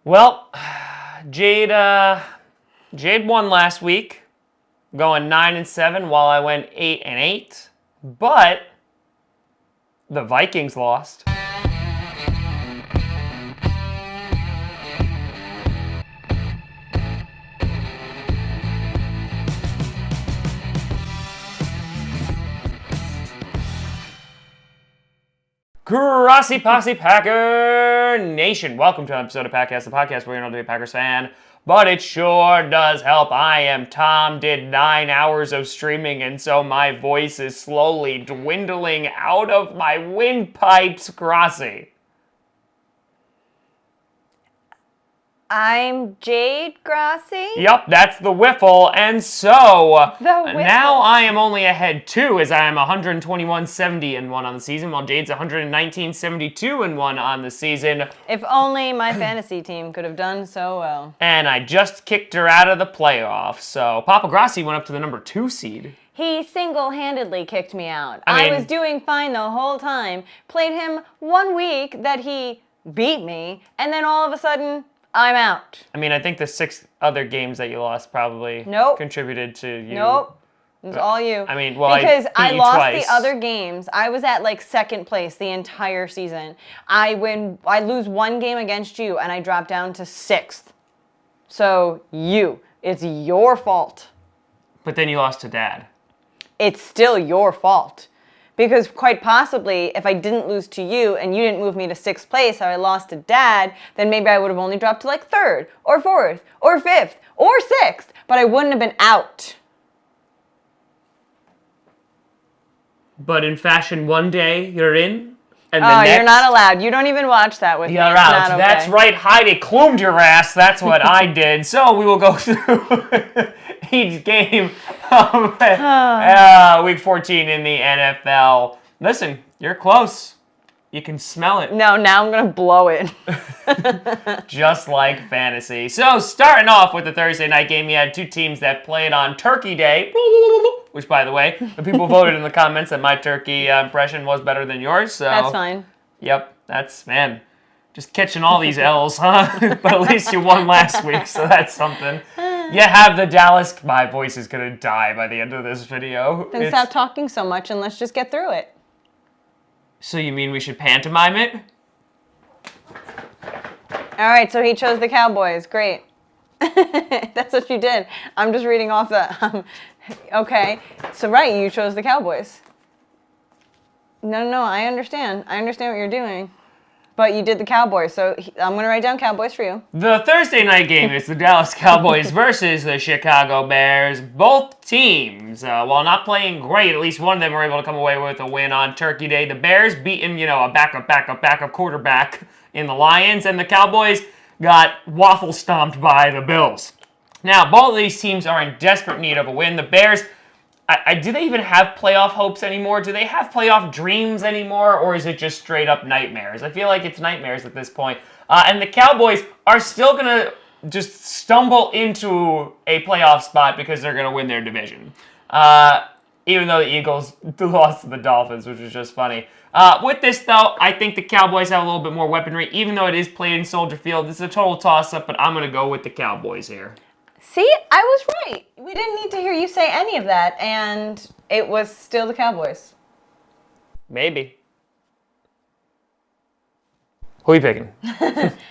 Well, Jade won last week, going 9-7 while I went 8-8. But the Vikings lost. Grossi Posse Packer Nation. Welcome to an episode of Packcast, the podcast where you're not a Packers fan, but it sure does help. I am Tom, did 9 hours of streaming, and so my voice is slowly dwindling out of my windpipes. Grossi. I'm Jade Grossi. Yep, that's the whiffle, and so whiffle. Now I am only ahead 2 as I am 121-70-1 on the season, while Jade's 119-72-1 on the season. If only my fantasy team could have done so well. And I just kicked her out of the playoffs, so Papa Grossi went up to the number 2 seed. He single-handedly kicked me out. I was doing fine the whole time. Played him 1 week that he beat me, and then all of a sudden, I'm out. I mean, I think the 6 other games that you lost probably contributed to you. Nope. It was all you. I mean, well, because I lost twice. the other games. I was at like second place the entire season. I lose 1 game against you, and I drop down to 6th. So it's your fault. But then you lost to Dad. It's still your fault. Because quite possibly, if I didn't lose to you and you didn't move me to 6th place, or I lost to Dad, then maybe I would have only dropped to like 3rd, or 4th, or 5th, or 6th, but I wouldn't have been out. But in fashion, one day you're in, and the next... you're not allowed. You don't even watch that with me. You're It's out. not okay. That's right, Heidi Klumed your ass. That's what I did. So we will go through each game of Week 14 in the NFL. Listen, you're close. You can smell it. No, now I'm going to blow it. Just like fantasy. So starting off with the Thursday night game, you had 2 teams that played on Turkey Day. Which, by the way, the people voted in the comments that my turkey impression was better than yours. So That's fine. Yep, man. Just catching all these L's, huh? But at least you won last week, so that's something. You have the Dallas... My voice is going to die by the end of this video. Then stop talking so much and let's just get through it. So you mean we should pantomime it? All right, so he chose the Cowboys. Great. That's what you did. I'm just reading off the... okay, so right, you chose the Cowboys. No, I understand. I understand what you're doing. But you did the Cowboys, so I'm going to write down Cowboys for you. The Thursday night game is the Dallas Cowboys versus the Chicago Bears. Both teams, while not playing great, at least one of them were able to come away with a win on Turkey Day. The Bears beating, a backup quarterback in the Lions, and the Cowboys got waffle stomped by the Bills. Now, both of these teams are in desperate need of a win. The Bears... do they even have playoff hopes anymore? Do they have playoff dreams anymore? Or is it just straight up nightmares? I feel like it's nightmares at this point. And the Cowboys are still going to just stumble into a playoff spot because they're going to win their division. Even though the Eagles lost to the Dolphins, which was just funny. With this, though, I think the Cowboys have a little bit more weaponry. Even though it is played in Soldier Field, it's a total toss-up, but I'm going to go with the Cowboys here. See, I was right. We didn't need to hear you say any of that, and it was still the Cowboys. Maybe. Who are you picking?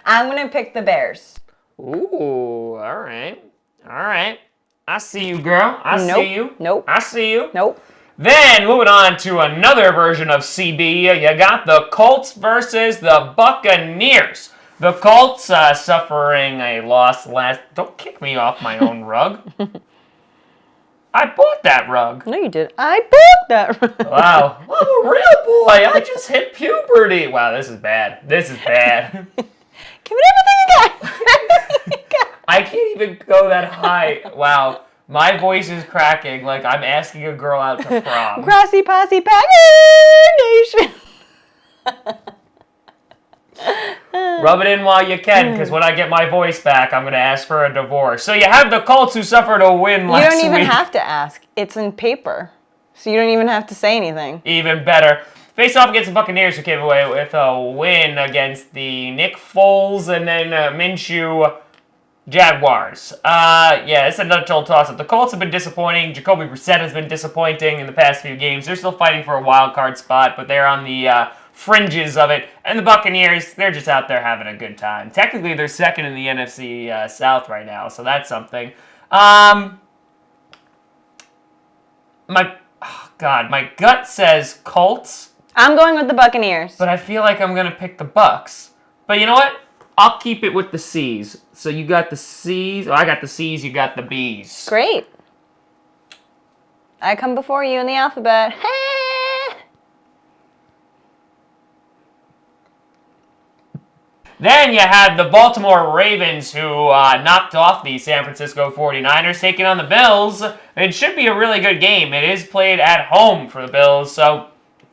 I'm going to pick the Bears. Ooh, all right. I see you, girl. I see you. Nope. I see you. Nope. Then, moving on to another version of CB, you got the Colts versus the Buccaneers. The Colts suffering a loss last... Don't kick me off my own rug. I bought that rug. No, you did. I bought that rug. Wow. I'm a real boy. I just hit puberty. Wow, this is bad. Give it everything you got. I can't even go that high. Wow. My voice is cracking like I'm asking a girl out to prom. Grossi Posse Packer Nation. Rub it in while you can, because when I get my voice back, I'm going to ask for a divorce. So you have the Colts who suffered a win last week. You don't even have to ask. It's in paper. So you don't even have to say anything. Even better. Face off against the Buccaneers, who came away with a win against the Nick Foles and then Minshew Jaguars. It's another total toss-up. The Colts have been disappointing. Jacoby Brissett has been disappointing in the past few games. They're still fighting for a wild card spot, but they're on the fringes of it. And the Buccaneers, they're just out there having a good time. Technically, they're second in the NFC South right now, so that's something. My gut says Colts. I'm going with the Buccaneers. But I feel like I'm going to pick the Bucks. But you know what? I'll keep it with the C's. So you got the C's. Oh, I got the C's. You got the B's. Great. I come before you in the alphabet. Then you had the Baltimore Ravens, who knocked off the San Francisco 49ers, taking on the Bills. It should be a really good game. It is played at home for the Bills. So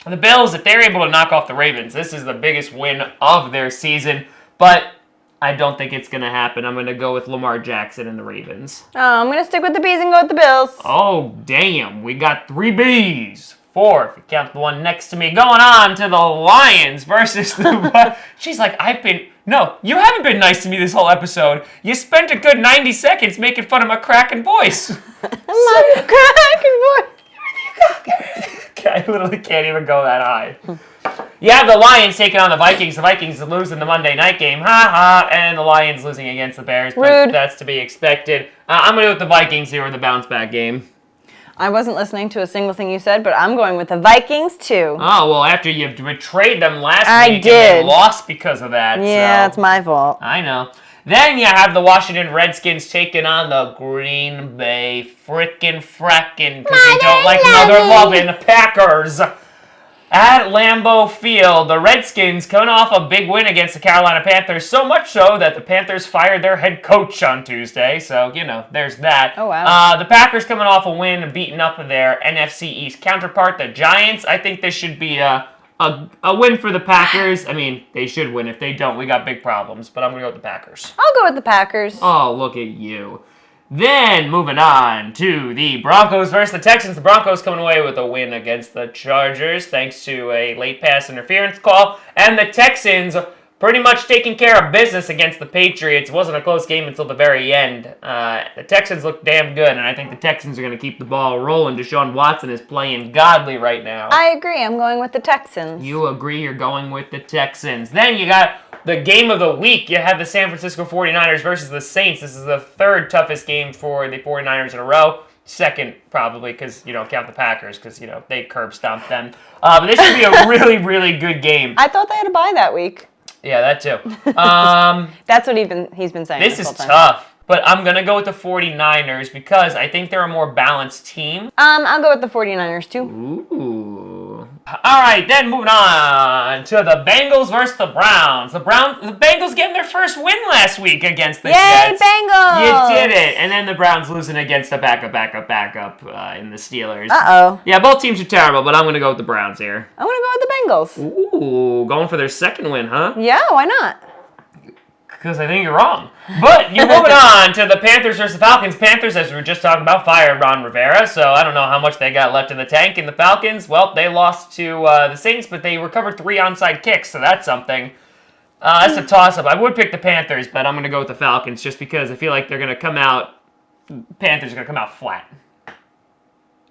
the Bills, if they're able to knock off the Ravens, this is the biggest win of their season. But I don't think it's going to happen. I'm going to go with Lamar Jackson and the Ravens. Oh, I'm going to stick with the B's and go with the Bills. Oh, damn. We got 3 B's. 4, if you count the one next to me. Going on to the Lions versus the... She's like, No, you haven't been nice to me this whole episode. You spent a good 90 seconds making fun of my cracking voice. My cracking voice. I literally can't even go that high. You have the Lions taking on the Vikings. The Vikings losing the Monday night game. And the Lions losing against the Bears. But Rude. That's to be expected. I'm going to go with the Vikings here in the bounce-back game. I wasn't listening to a single thing you said, but I'm going with the Vikings, too. Oh, well, after you betrayed them last week, and did. they lost because of that. Yeah, so. it's my fault. I know. Then you have the Washington Redskins taking on the Green Bay frickin' frackin' because they don't like mother loving the Packers. At Lambeau Field, the Redskins coming off a big win against the Carolina Panthers, so much so that the Panthers fired their head coach on Tuesday, so, there's that. Oh, wow. The Packers coming off a win and beating up their NFC East counterpart, the Giants. I think this should be a win for the Packers. I mean, they should win. If they don't, we got big problems, but I'm going to go with the Packers. I'll go with the Packers. Oh, look at you. Then, moving on to the Broncos versus the Texans. The Broncos coming away with a win against the Chargers thanks to a late pass interference call. And the Texans pretty much taking care of business against the Patriots. It wasn't a close game until the very end. The Texans look damn good, and I think the Texans are going to keep the ball rolling. Deshaun Watson is playing godly right now. I agree. I'm going with the Texans. You agree you're going with the Texans. Then you got the game of the week. You have the San Francisco 49ers versus the Saints. This is the third toughest game for the 49ers in a row. Second, probably, because you don't count the Packers, because, they curb stomped them. But this should be a really, really good game. I thought they had a bye that week. Yeah, that too. That's what he's been saying. This is tough, but I'm going to go with the 49ers because I think they're a more balanced team. I'll go with the 49ers, too. Ooh. All right, then moving on to the Bengals versus the Browns. The Bengals getting their first win last week against the Jets. Yay, Bengals! You did it. And then the Browns losing against a backup in the Steelers. Uh-oh. Yeah, both teams are terrible, but I'm going to go with the Browns here. I'm going to go with the Bengals. Ooh, going for their second win, huh? Yeah, why not? Because I think you're wrong. But you're moving on to the Panthers versus the Falcons. Panthers, as we were just talking about, fired Ron Rivera, so I don't know how much they got left in the tank. And the Falcons, well, they lost to the Saints, but they recovered 3 onside kicks, so that's something. That's a toss-up. I would pick the Panthers, but I'm going to go with the Falcons just because I feel like they're going to come out, Panthers are going to come out flat.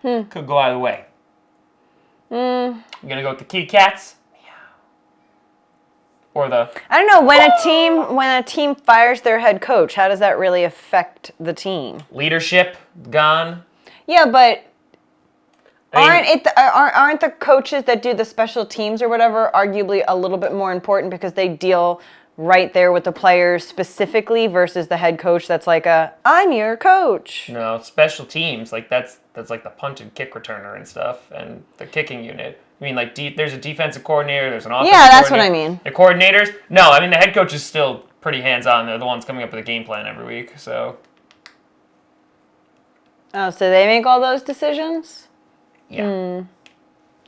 Could go either way. You're going to go with the Kitty Cats? Or the... I don't know, when a team fires their head coach, how does that really affect the team? Leadership gone. Yeah, but I mean, aren't the coaches that do the special teams or whatever arguably a little bit more important because they deal right there with the players specifically versus the head coach that's like I'm your coach. No, special teams, like that's like the punt and kick returner and stuff and the kicking unit. I mean, like, there's a defensive coordinator, there's an offensive coordinator. Yeah, that's what I mean. The coordinators? No, I mean, the head coach is still pretty hands-on. They're the ones coming up with a game plan every week, so. Oh, so they make all those decisions? Yeah.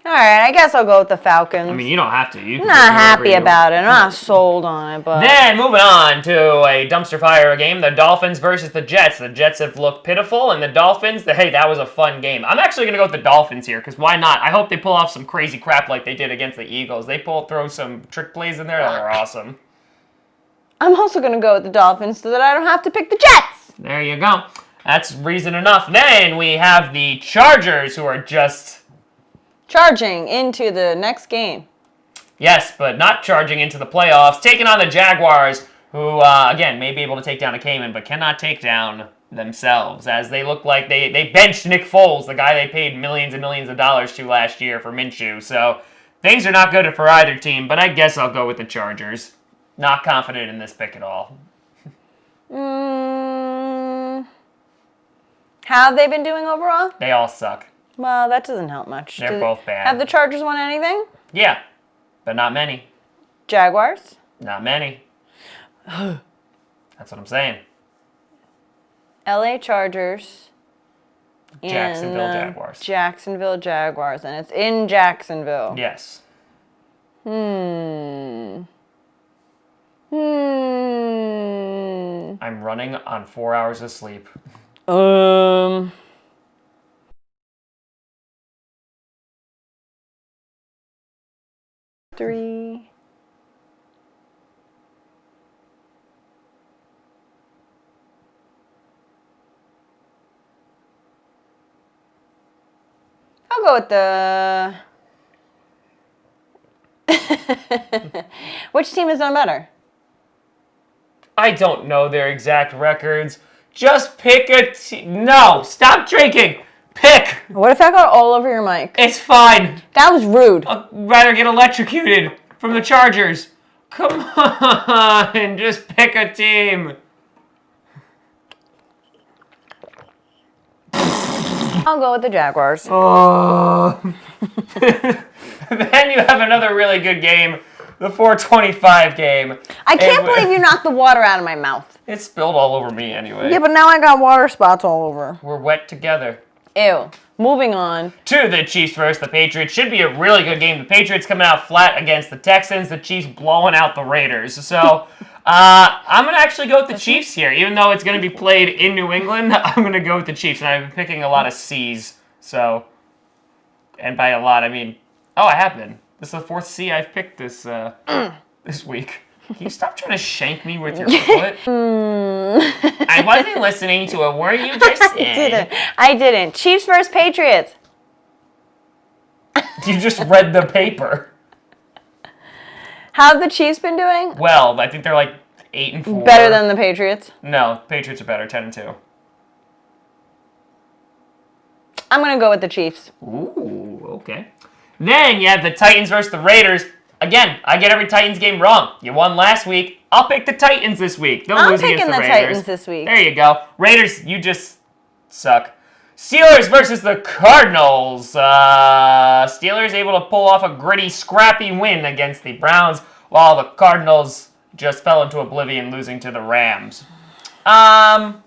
All right, I guess I'll go with the Falcons. I mean, you don't have to. You I'm can not pick whoever happy you about it. I'm not sold on it, but... Then, moving on to a dumpster fire game, the Dolphins versus the Jets. The Jets have looked pitiful, and the Dolphins, hey, that was a fun game. I'm actually going to go with the Dolphins here, because why not? I hope they pull off some crazy crap like they did against the Eagles. They throw some trick plays in there that are awesome. I'm also going to go with the Dolphins so that I don't have to pick the Jets. There you go. That's reason enough. Then we have the Chargers, who are just... charging into the next game. Yes, but not charging into the playoffs. Taking on the Jaguars, who, again, may be able to take down a Cayman, but cannot take down themselves, as they look like they benched Nick Foles, the guy they paid millions and millions of dollars to last year for Minshew. So things are not good for either team, but I guess I'll go with the Chargers. Not confident in this pick at all. How have they been doing overall? They all suck. Well, that doesn't help much. They're both bad. Have the Chargers won anything? Yeah, but not many. Jaguars? Not many. That's what I'm saying. LA Chargers. Jacksonville Jaguars. Jacksonville Jaguars, and it's in Jacksonville. Yes. I'm running on 4 hours of sleep. 3. I'll go with the... Which team has done better? I don't know their exact records. Just pick a team. No, stop drinking. Pick. What if I got all over your mic? It's fine. That was rude. I'd rather get electrocuted from the Chargers. Come on, just pick a team. I'll go with the Jaguars. Oh. Then you have another really good game, the 4:25 game. I can't believe you knocked the water out of my mouth. It spilled all over me anyway. Yeah, but now I got water spots all over. We're wet together. Ew. Moving on. To the Chiefs versus the Patriots. Should be a really good game. The Patriots coming out flat against the Texans. The Chiefs blowing out the Raiders. So, I'm going to actually go with the Chiefs here. Even though it's going to be played in New England, I'm going to go with the Chiefs. And I've been picking a lot of C's. So, and by a lot, I mean, I have been. This is the 4th C I've picked this week. Can you stop trying to shank me with your foot? I wasn't listening to a word you just said. I didn't. Chiefs versus Patriots. You just read the paper. How have the Chiefs been doing? Well, I think they're like 8-4. Better than the Patriots? No, Patriots are better, 10-2. I'm going to go with the Chiefs. Ooh, okay. Then you have the Titans versus the Raiders. Again, I get every Titans game wrong. You won last week. I'll pick the Titans this week. They'll lose against the Raiders. I'm picking the Titans this week. There you go. Raiders, you just suck. Steelers versus the Cardinals. Steelers able to pull off a gritty, scrappy win against the Browns, while the Cardinals just fell into oblivion, losing to the Rams. I'll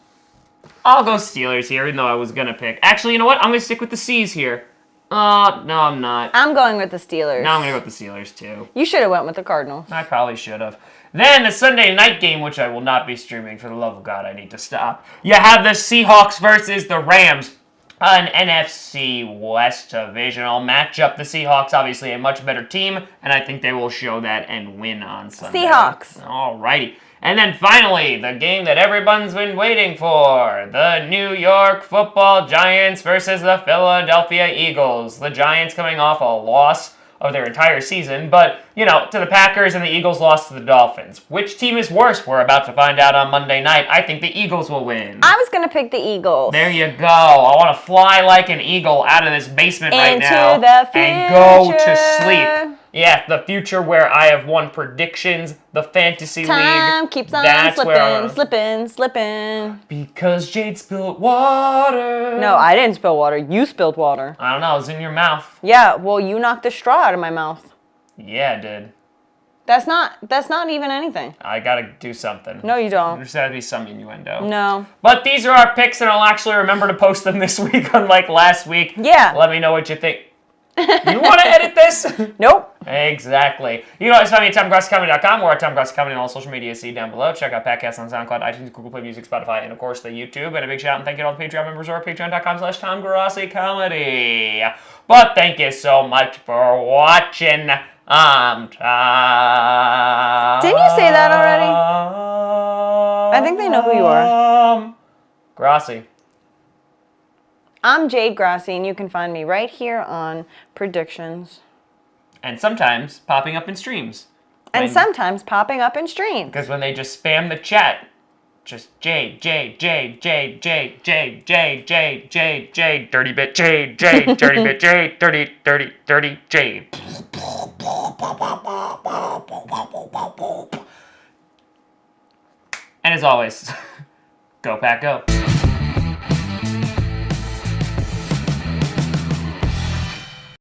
go Steelers here, even though I was going to pick. Actually, you know what? I'm going to stick with the C's here. No, I'm not. I'm going with the Steelers. No, I'm going to go with the Steelers, too. You should have went with the Cardinals. I probably should have. Then the Sunday night game, which I will not be streaming. For the love of God, I need to stop. You have the Seahawks versus the Rams. An NFC West divisional matchup. The Seahawks, obviously a much better team, and I think they will show that and win on Sunday. Seahawks. Alrighty. And then finally, the game that everyone's been waiting for. The New York Football Giants versus the Philadelphia Eagles. The Giants coming off a loss of their entire season, but, to the Packers, and the Eagles lost to the Dolphins. Which team is worse? We're about to find out on Monday night. I think the Eagles will win. I was going to pick the Eagles. There you go. I want to fly like an eagle out of this basement right now the future. And go to sleep. Yeah, the future where I have won predictions, the fantasy league. Time keeps on slipping. Because Jade spilled water. No, I didn't spill water. You spilled water. I don't know. It was in your mouth. Yeah, well, you knocked the straw out of my mouth. Yeah, I did. That's not even anything. I gotta do something. No, you don't. There's gotta be some innuendo. No. But these are our picks, and I'll actually remember to post them this week, unlike last week. Yeah. Let me know what you think. You want to edit this? Nope. Exactly. You can always find me at TomGrossiComedy.com or at TomGrossiComedy on all social media. See down below. Check out podcasts on SoundCloud, iTunes, Google Play Music, Spotify, and of course the YouTube. And a big shout and thank you to all the Patreon members or patreon.com/TomGrossiComedy. But thank you so much for watching. Didn't you say that already? I think they know who you are. Grossi. I'm Jade Grossi, and you can find me right here on Predictions. And sometimes popping up in streams. And sometimes popping up in streams. Because when they just spam the chat, just Jade, Jade, Jade, Jade, Jade, Jade, Jade, Jade, Jade, Jade, dirty bit, Jade, Jade, dirty bit, Jade, dirty, dirty, dirty, Jade. And as always, go Pack Go.